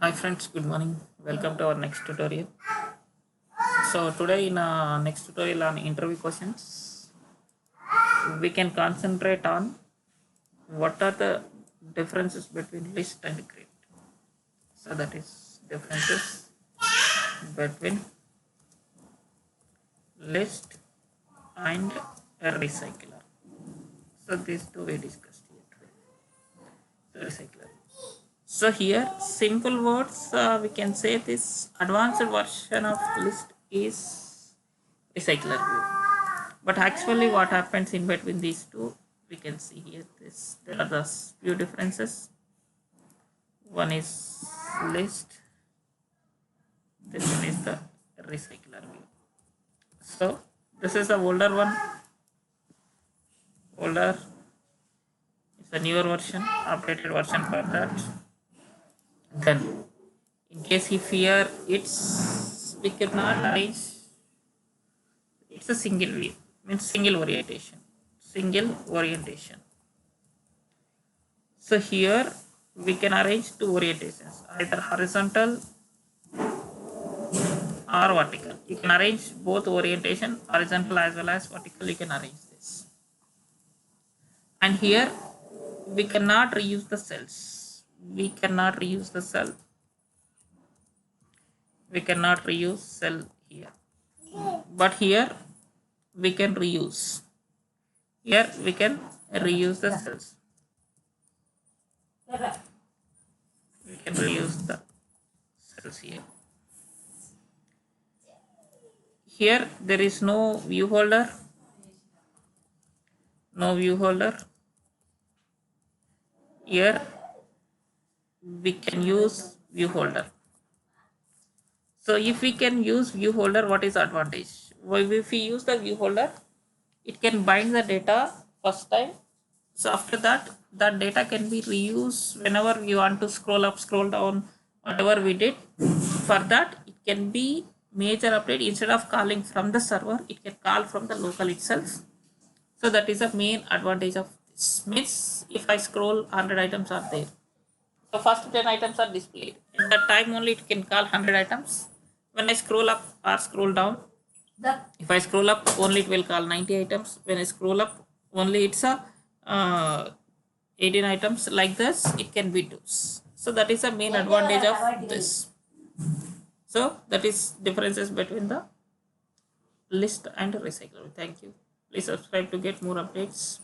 Hi friends, good morning. Welcome to our next tutorial. So today in next tutorial on interview questions, we can concentrate on what are the differences between list and grid. So that is differences between list and a recycler. So these two we discussed here today. The recycler. So here, simple words, we can say this advanced version of list is recycler view. But actually, what happens in between these two, we can see here. There are the few differences. One is list. This one is the recycler view. So this is the older one. Older. It's a newer version, updated version for that. Then, in case if here we cannot arrange. It's a single view, means single orientation. Single orientation. So here we can arrange two orientations, either horizontal or vertical. You can arrange both orientation, horizontal as well as vertical. You can arrange this. And here we cannot reuse the cells. We cannot reuse the cell. We cannot reuse cell here. But here we can reuse. Here we can reuse the cells. We can reuse the cells here. Here there is no view holder. No view holder. Here we can use view holder. So if we can use view holder, what is advantage? Well, if we use the view holder, it can bind the data first time. So after that, that data can be reused whenever we want to scroll up, scroll down, whatever we did. For that, it can be major update. Instead of calling from the server, it can call from the local itself. So that is the main advantage of this. Means if I scroll, 100 items are there. So first 10 items are displayed. In that time only it can call 100 items. When I scroll up or scroll down, if I scroll up, only it will call 90 items. When I scroll up, only it's a 18 items. Like this, it can be do. So that is the main advantage of this. So that is differences between the list and recycler. Thank you. Please subscribe to get more updates.